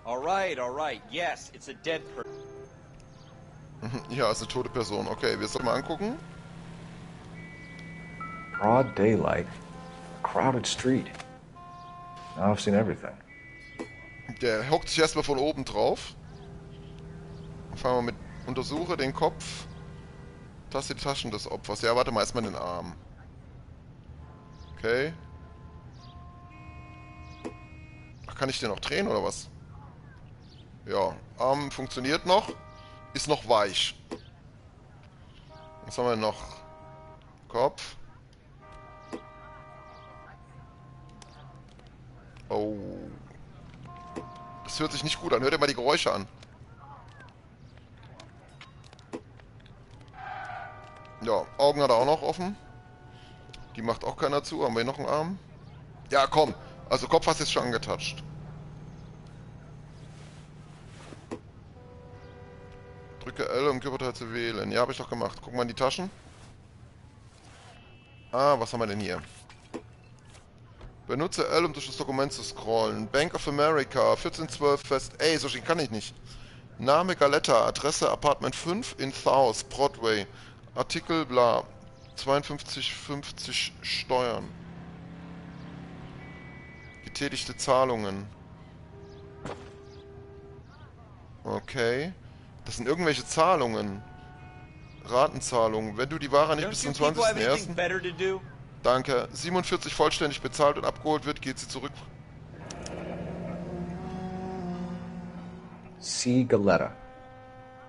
All right. Yes, it's a dead person. Ja, ist eine tote Person. Okay, wir sollen mal angucken. Broad daylight. A crowded street. Now I've seen everything. Der hockt sich erstmal von oben drauf. Fangen wir mit untersuche den Kopf. Taste die Taschen des Opfers. Ja, warte mal, erstmal den Arm. Okay. Ach, kann ich den noch drehen oder was? Ja, Arm funktioniert noch. Ist noch weich. Was haben wir noch? Kopf. Oh. Das hört sich nicht gut an. Hört ihr mal die Geräusche an. Ja, Augen hat er auch noch offen. Die macht auch keiner zu. Haben wir hier noch einen Arm? Ja, komm. Also Kopf hast du jetzt schon angetatscht. Drücke L, um Körperteil zu wählen. Ja, habe ich doch gemacht. Guck mal in die Taschen. Ah, was haben wir denn hier? Benutze L, um durch das Dokument zu scrollen. Bank of America, 1412 Fest. Ey, so schön kann ich nicht. Name Galetta, Adresse Apartment 5 in South, Broadway. Artikel bla. 52,50 Steuern. Getätigte Zahlungen. Okay. Das sind irgendwelche Zahlungen. Ratenzahlungen. Wenn du die Ware nicht bis zum 20.01. Danke. 47 vollständig bezahlt und abgeholt wird, geht sie zurück. C. Galetta.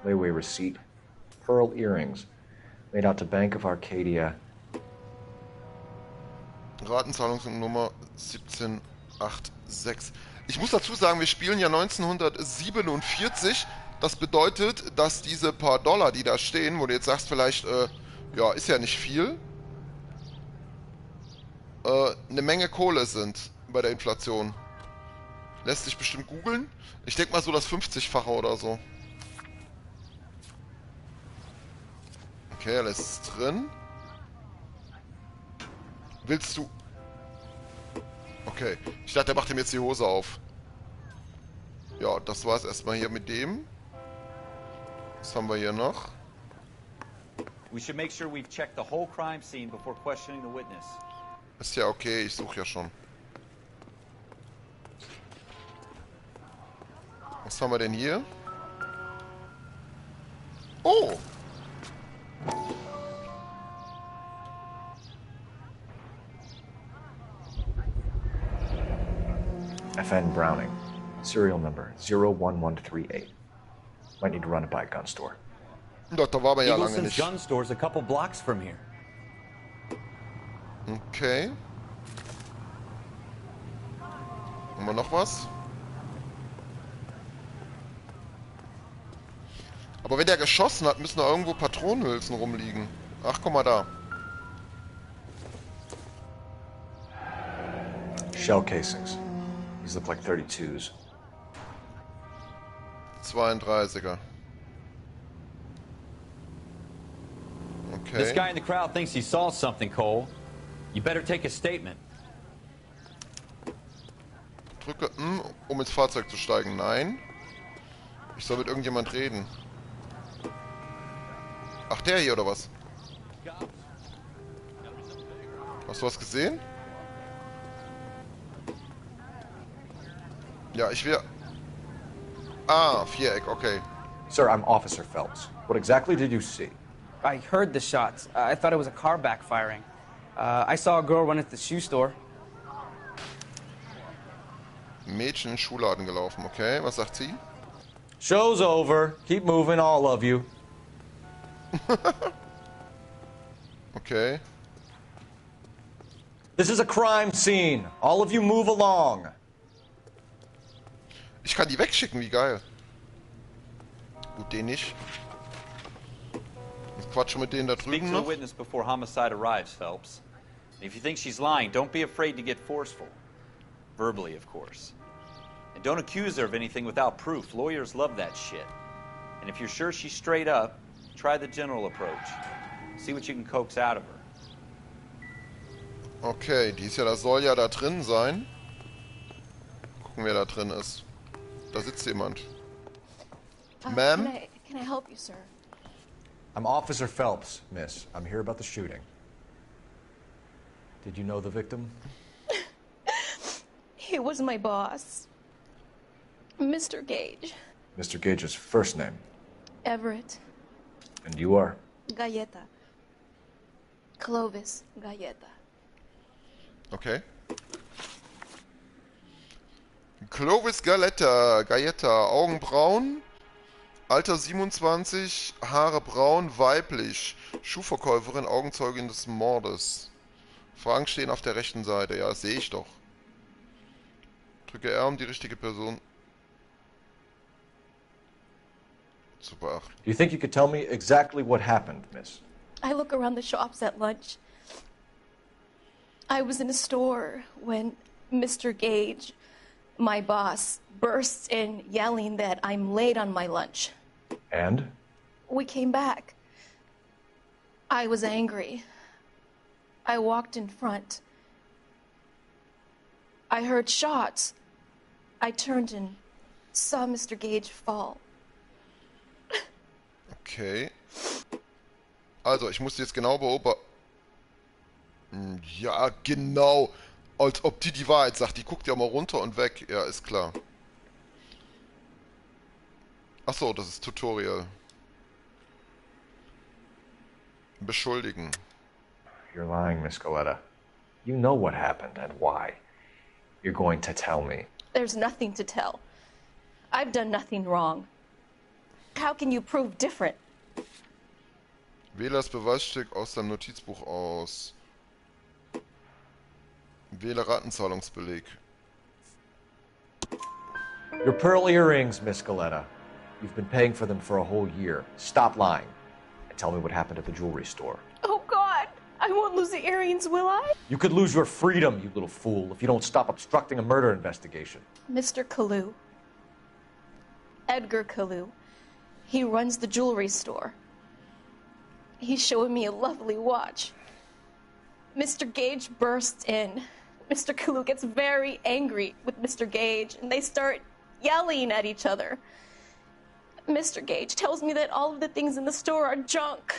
Layaway receipt. Pearl earrings. Made out to Bank of Arcadia. Ratenzahlungsnummer 1786. Ich muss dazu sagen, wir spielen ja 1947. Das bedeutet, dass diese paar Dollar, die da stehen, wo du jetzt sagst vielleicht, ja, ist ja nicht viel, eine Menge Kohle sind bei der Inflation. Lässt sich bestimmt googeln. Ich denke mal so das 50-fache oder so. Okay, er lässt es drin. Willst du... Okay, ich dachte, er macht ihm jetzt die Hose auf. Ja, das war's erstmal hier mit dem. Was haben wir hier noch? We should make sure we've checked the whole crime scene before questioning the witness. Ist ja okay, ich suche ja schon. Was haben wir denn hier? Oh! FN Browning. Serial number 01138. Might need to run it by a gun store. Doch, da war aber ja lange Eagleson's nicht. gun store's a couple blocks from here. Okay. Haben wir noch was? Aber wenn der geschossen hat, müssen da irgendwo Patronenhülsen rumliegen. Ach, guck mal da. Shell casings. These look like 32s. 32er. This Okay. guy in the crowd thinks he saw something, Cole. You better take a statement. Drücke N, um ins Fahrzeug zu steigen. Nein. Ich soll mit irgendjemand reden. Ach, der hier oder was? Hast du was gesehen? Ja, ich will... Ah, Viereck, okay. Sir, I'm Officer Phelps. What exactly did you see? I heard the shots. I thought it was a car backfiring. I saw a girl run at the shoe store. Mädchen in den Schuhladen gelaufen, okay. Was sagt sie? Show's over. Keep moving, all of you. Okay. This is a crime scene. All of you move along. Ich kann die wegschicken, wie geil. Gut, den nicht. Ich quatsche mit denen da Speak drüben to the noch. witness before homicide arrives, Phelps. And if you think she's lying, don't be afraid to get forceful. Verbally, of course. And don't accuse her of anything without proof. Lawyers love that shit. And if you're sure she's straight up, try the general approach. See what you can coax out of her. Okay, die ist ja, das soll ja da drin sein. Gucken, wer da drin ist. Da sitzt jemand. Ma'am? Can I help you, sir? I'm Officer Phelps, miss. I'm here about the shooting. Did you know the victim? He was my boss. Mr. Gage. Mr. Gage's first name. Everett. And you are? Galleta. Clovis Galleta. Okay. Clovis Galleta, Augenbraun, Alter 27, Haare braun, weiblich, Schuhverkäuferin, Augenzeugin des Mordes. Fragen stehen auf der rechten Seite, ja, das sehe ich doch. Drücke R, um die richtige Person zu beachten. Do you think you could tell me exactly what happened, miss? I look around the shops at lunch. I was in a store when Mr. Gage, my boss, bursts in yelling that I'm late on my lunch. And? We came back. I was angry. I walked in front. I heard shots. I turned and saw Mr. Gage fall. Okay. Also, ich muss jetzt genau beobachten. Ja, genau. Als ob die Wahrheit sagt. Die guckt ja mal runter und weg. Ja, ist klar. Achso, das ist Tutorial. Beschuldigen. You're lying, Miss Galleta. You know what happened and why. You're going to tell me. There's nothing to tell. I've done nothing wrong. How can you prove different? Wähle das Beweisstück aus deinem Notizbuch aus. Wähle Ratenzahlungsbeleg. Your pearl earrings, Miss Galleta. You've been paying for them for a whole year. Stop lying. And tell me what happened at the jewelry store. Oh, God! I won't lose the earrings, will I? You could lose your freedom, you little fool, if you don't stop obstructing a murder investigation. Mr. Kalu. Edgar Kalu. He runs the jewelry store. He's showing me a lovely watch. Mr. Gage bursts in. Mr. Kalu gets very angry with Mr. Gage, and they start yelling at each other. Mr. Gage tells me that all of the things in the store are junk,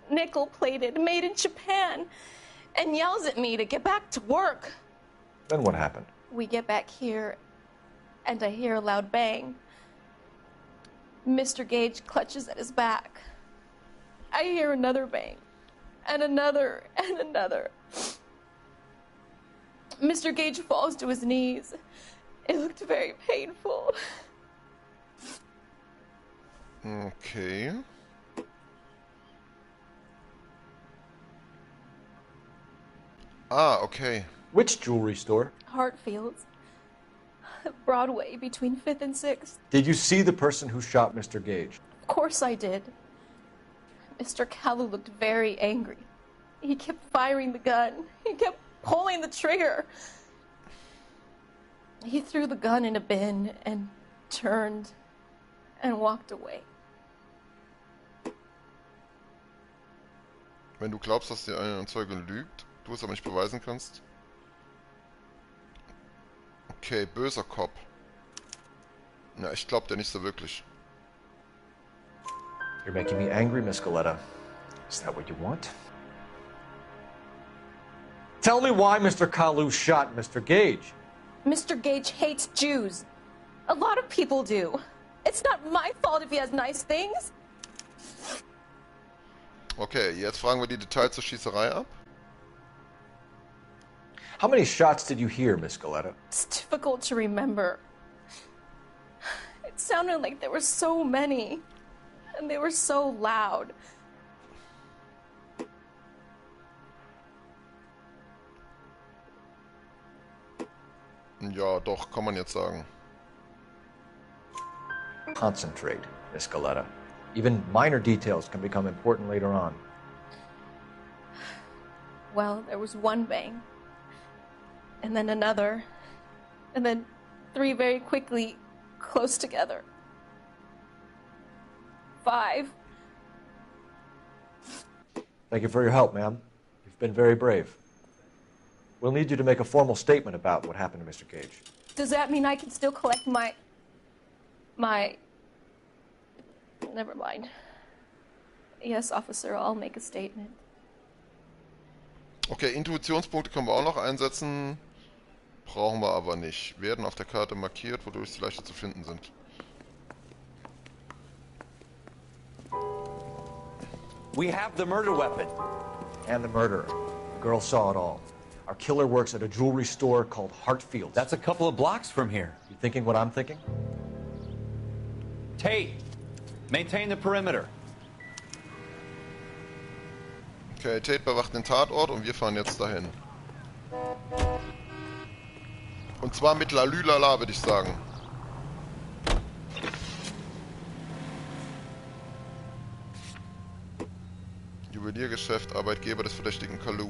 nickel-plated, made in Japan, and yells at me to get back to work. Then what happened? We get back here, and I hear a loud bang. Mr. Gage clutches at his back. I hear another bang, and another, and another. Mr. Gage falls to his knees. It looked very painful. Okay. Ah, okay. Which jewelry store? Hartfield's. Broadway, between 5th and 6th. Did you see the person who shot Mr. Gage? Of course I did. Mr. Kalu looked very angry. He kept firing the gun. He kept pulling the trigger. He threw the gun in a bin and turned and walked away. Wenn du glaubst, dass dir eine Zeugin lügt, du es aber nicht beweisen kannst. Okay, böser Cop. Na, ich glaub dir nicht so wirklich. You're making me angry, Miss Galleta. Is that what you want? Tell me why Mr. Kalu shot Mr. Gage. Mr. Gage hates Jews. A lot of people do. It's not my fault if he has nice things. Okay, jetzt fragen wir die Details zur Schießerei ab. How many shots did you hear, Miss Galleta? It's difficult to remember. It sounded like there were so many, and they were so loud. Ja, doch, kann man jetzt sagen. Concentrate, Miss Galleta. Even minor details can become important later on. Well, there was one bang, and then another, and then 3 very quickly, close together. 5. Thank you for your help, ma'am. You've been very brave. We'll need you to make a formal statement about what happened to Mr. Gage. Does that mean I can still collect my... Never mind. Yes, officer, I'll make a statement. Okay, Intuitionspunkte können wir auch noch einsetzen. Brauchen wir aber nicht. Werden auf der Karte markiert, wodurch sie leichter zu finden sind. We have the murder weapon. And the murderer. The girl saw it all. Our killer works at a jewelry store called Hartfield's. That's a couple of blocks from here. You thinking what I'm thinking? Tate, maintain the perimeter. Okay, Tate bewacht den Tatort und wir fahren jetzt dahin. Und zwar mit Lalülala, würde ich sagen. Juweliergeschäft, Arbeitgeber des verdächtigen Kalu.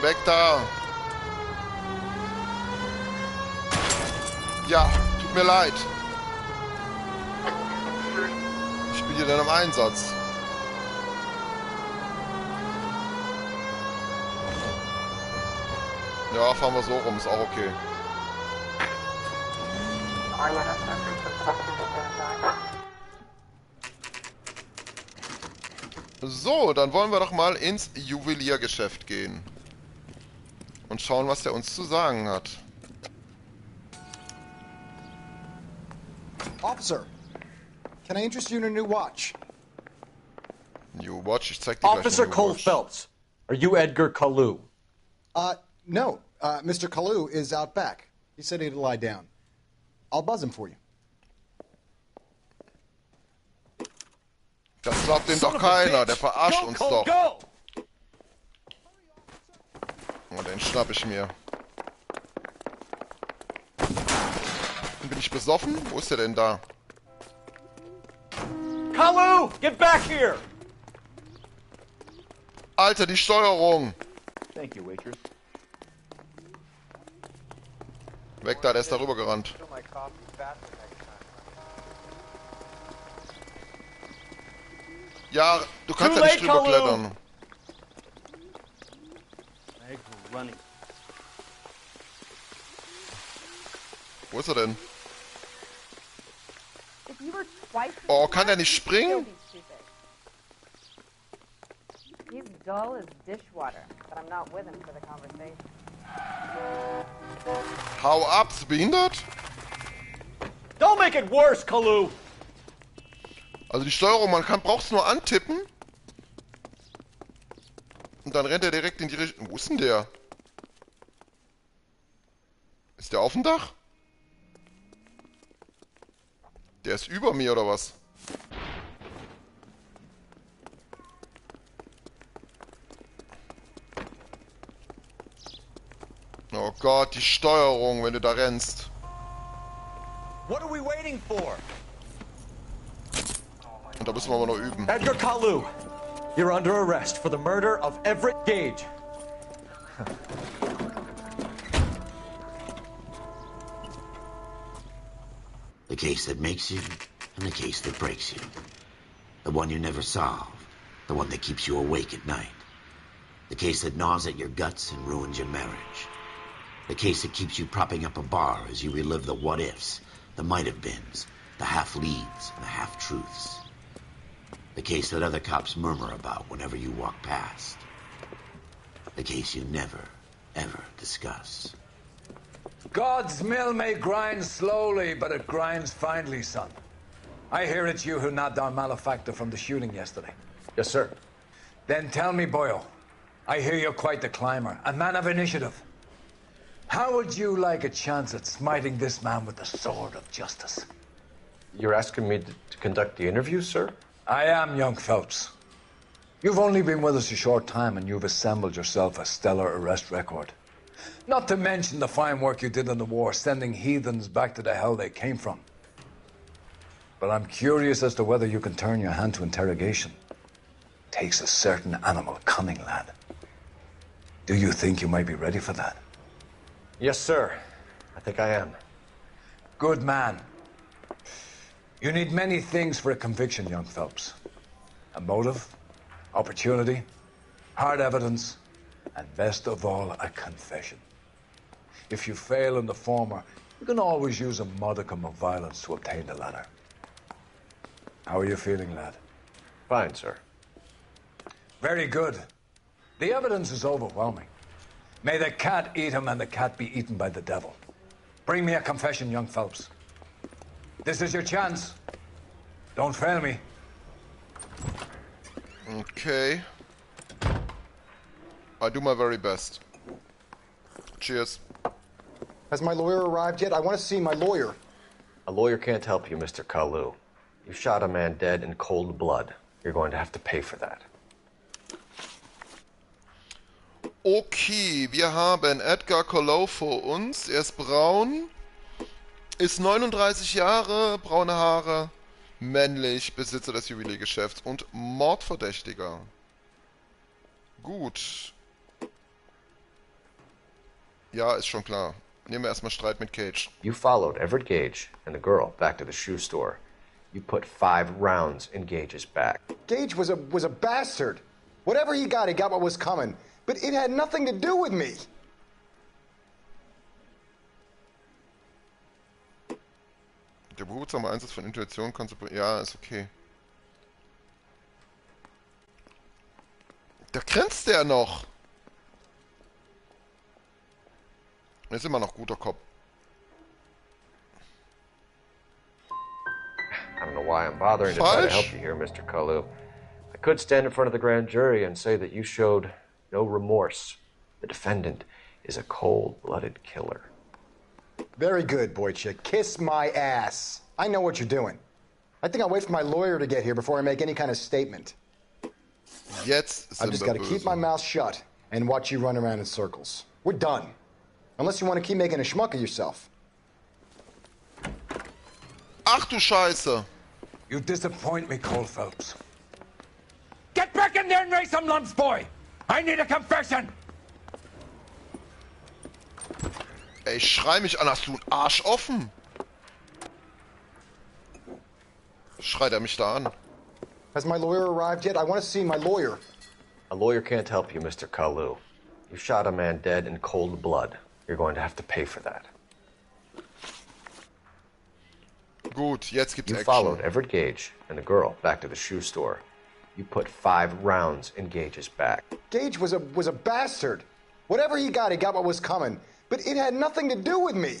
Weg da! Ja, tut mir leid. Ich bin hier dann im Einsatz. Ja, fahren wir so rum, ist auch okay. So, dann wollen wir doch mal ins Juweliergeschäft gehen. Und schauen, was der uns zu sagen hat. Officer, can I interest you in a new watch? New watch, ich zeig dir Officer gleich Cole Phelps, are you Edgar Kalu? No. Mr. Kalu is out back. He said he'd lie down. I'll buzz him for you. Das glaubt ihm doch keiner, der verarscht uns doch. Oh, den schnapp ich mir. Bin ich besoffen? Wo ist der denn da? Kalu, get back here! Alter, die Steuerung! Thank you, waitress. Weg da, der ist darüber gerannt. Ja, du kannst ja nicht drüber klettern. Wo ist er denn? Oh, kann er nicht springen? He's dull as dishwater, but I'm not with him for the conversation. Hau ab, ist behindert? Don't make it worse, Kalu! Also die Steuerung, braucht es nur antippen. Und dann rennt er direkt in die Richtung. Wo ist denn der? Ist der auf dem Dach? Der ist über mir, oder was? Oh Gott, die Steuerung, wenn du da rennst. What are we waiting for? Und da müssen wir aber noch üben. Edgar Kalu, you're under arrest for the murder of Everett Gage. The case that makes you, and the case that breaks you. The one you never solve, the one that keeps you awake at night. The case that gnaws at your guts and ruins your marriage. The case that keeps you propping up a bar as you relive the what-ifs, the might-have-beens, the half-leads, and the half-truths. The case that other cops murmur about whenever you walk past. The case you never, ever discuss. God's mill may grind slowly, but it grinds finely, son. I hear it's you who nabbed our malefactor from the shooting yesterday. Yes, sir. Then tell me, Boyle, I hear you're quite the climber, a man of initiative. How would you like a chance at smiting this man with the sword of justice? You're asking me to conduct the interview, sir? I am, young Phelps. You've only been with us a short time, and you've assembled yourself a stellar arrest record. Not to mention the fine work you did in the war, sending heathens back to the hell they came from. But I'm curious as to whether you can turn your hand to interrogation. Takes a certain animal cunning, lad. Do you think you might be ready for that? Yes, sir. I think I am. Good man. You need many things for a conviction, young Phelps. A motive, opportunity, hard evidence, and best of all, a confession. If you fail in the former, you can always use a modicum of violence to obtain the latter. How are you feeling, lad? Fine, sir. Very good. The evidence is overwhelming. May the cat eat him and the cat be eaten by the devil. Bring me a confession, young Phelps. This is your chance. Don't fail me. Okay. I do my very best. Cheers. Has my lawyer arrived yet? I want to see my lawyer. A lawyer can't help you, Mr. Kalu. You shot a man dead in cold blood. You're going to have to pay for that. Okay, wir haben Edgar Cole vor uns. Er ist braun, ist 39 Jahre, braune Haare, männlich, Besitzer des Juweliergeschäfts und Mordverdächtiger. Gut. Ja, ist schon klar. Nehmen wir erstmal Streit mit Gage. You followed Everett Gage and the girl back to the shoe store. You put 5 rounds in Gage's back. Gage was a bastard. Whatever he got what was coming. But it had nothing to do with me. Der behutsame Einsatz von Intuition kann super... Ja, ist okay. Da grinst der noch. Er ist immer noch guter Cop. I don't know why I'm bothering to try to help you here, Mr. Kalu. I could stand in front of the grand jury and say that you showed no remorse. The defendant is a cold-blooded killer. Very good, boy chick. Kiss my ass. I know what you're doing. I think I'll wait for my lawyer to get here before I make any kind of statement. Jetzt sind I've just got to keep my mouth shut and watch you run around in circles. We're done. Unless you want to keep making a schmuck of yourself. Ach du Scheiße. You disappoint me, Cole Phelps. Get back in there and raise some lumps, boy! I need a confession! Ey, schrei mich an, hast du einen Arsch offen? Schreit er mich da an? Has my lawyer arrived yet? I want to see my lawyer. A lawyer can't help you, Mr. Kalu. You shot a man dead in cold blood. You're going to have to pay for that. Gut, jetzt gibt's You Action. followed Everett Gage and the girl back to the shoe store. You put 5 rounds in Gage's back. Gage was a bastard. Whatever he got what was coming. But it had nothing to do with me.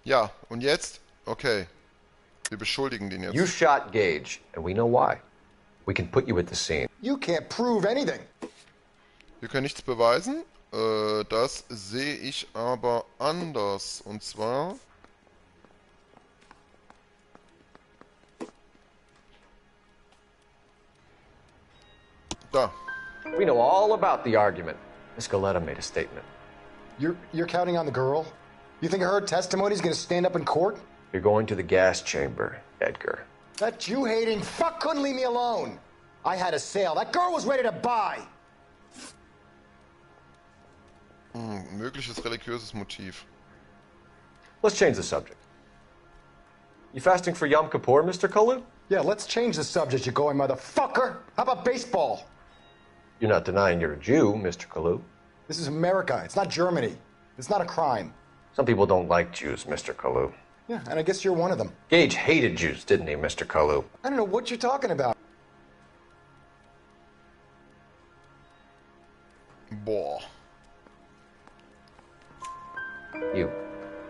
Ja, und jetzt? Okay. Wir beschuldigen den jetzt. You shot Gage, and we know why. We can put you at the scene. You can't prove anything. Wir können nichts beweisen. Das sehe ich aber anders. Und zwar... Da. We know all about the argument. Miss Goleta made a statement. You're counting on the girl? You think her testimony is going to stand up in court? You're going to the gas chamber, Edgar. That Jew-hating fuck couldn't leave me alone. I had a sale. That girl was ready to buy. Mögliches religiöses Motiv. Let's change the subject. You fasting for Yom Kippur, Mr. Kalu? Yeah, let's change the subject, you going motherfucker. How about baseball? You're not denying you're a Jew, Mr. Kalu. This is America. It's not Germany. It's not a crime. Some people don't like Jews, Mr. Kalu. Yeah, and I guess you're one of them. Gage hated Jews, didn't he, Mr. Kalu? I don't know what you're talking about. Boah. You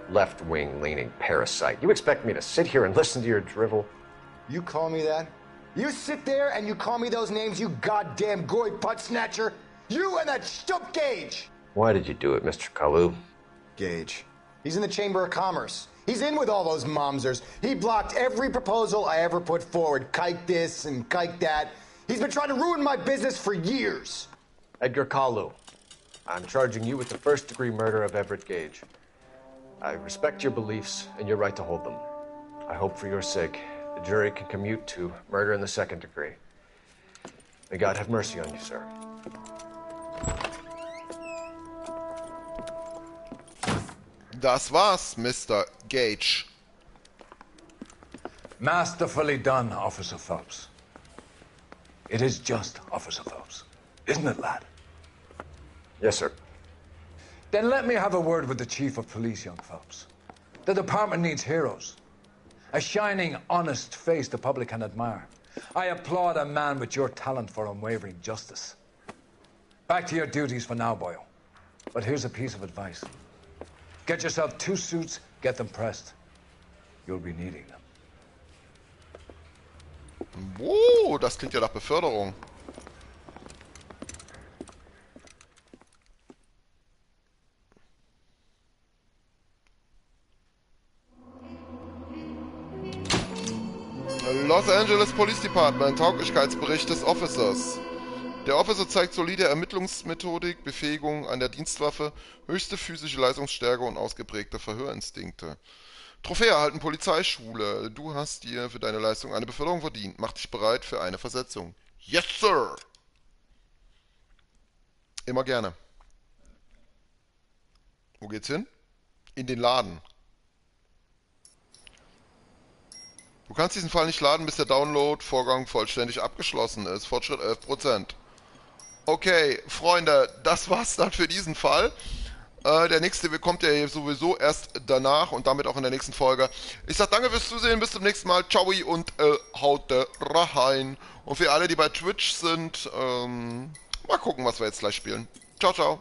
left-wing leaning parasite. You expect me to sit here and listen to your drivel? You call me that? You sit there and you call me those names, you goddamn goy putt snatcher? You and that stup Gage! Why did you do it, Mr. Kalu? Gage. He's in the Chamber of Commerce. He's in with all those momsers. He blocked every proposal I ever put forward. Kike this and kike that. He's been trying to ruin my business for years. Edgar Kalu, I'm charging you with the first-degree murder of Everett Gage. I respect your beliefs and your right to hold them. I hope for your sake the jury can commute to murder in the second degree. May God have mercy on you, sir. Das war's, Mr. Gage. Masterfully done, Officer Phelps. It is just Officer Phelps, isn't it, lad? Yes, sir. Then let me have a word with the Chief of Police, young Phelps. The department needs heroes. A shining, honest face the public can admire. I applaud a man with your talent for unwavering justice. Back to your duties for now, boyo. But here's a piece of advice. Get yourself 2 suits, get them pressed. You'll be needing them. Das klingt ja nach Beförderung. Los Angeles Police Department, Tauglichkeitsbericht des Officers. Der Officer zeigt solide Ermittlungsmethodik, Befähigung an der Dienstwaffe, höchste physische Leistungsstärke und ausgeprägte Verhörinstinkte. Trophäe erhalten Polizeischule. Du hast dir für deine Leistung eine Beförderung verdient. Mach dich bereit für eine Versetzung. Yes, sir! Immer gerne. Wo geht's hin? In den Laden. Du kannst diesen Fall nicht laden, bis der Download-Vorgang vollständig abgeschlossen ist. Fortschritt 11%. Okay, Freunde, das war's dann für diesen Fall. Der nächste kommt ja sowieso erst danach und damit auch in der nächsten Folge. Ich sag danke fürs Zusehen, bis zum nächsten Mal. Ciao und haut rein. Und für alle, die bei Twitch sind, mal gucken, was wir jetzt gleich spielen. Ciao, ciao.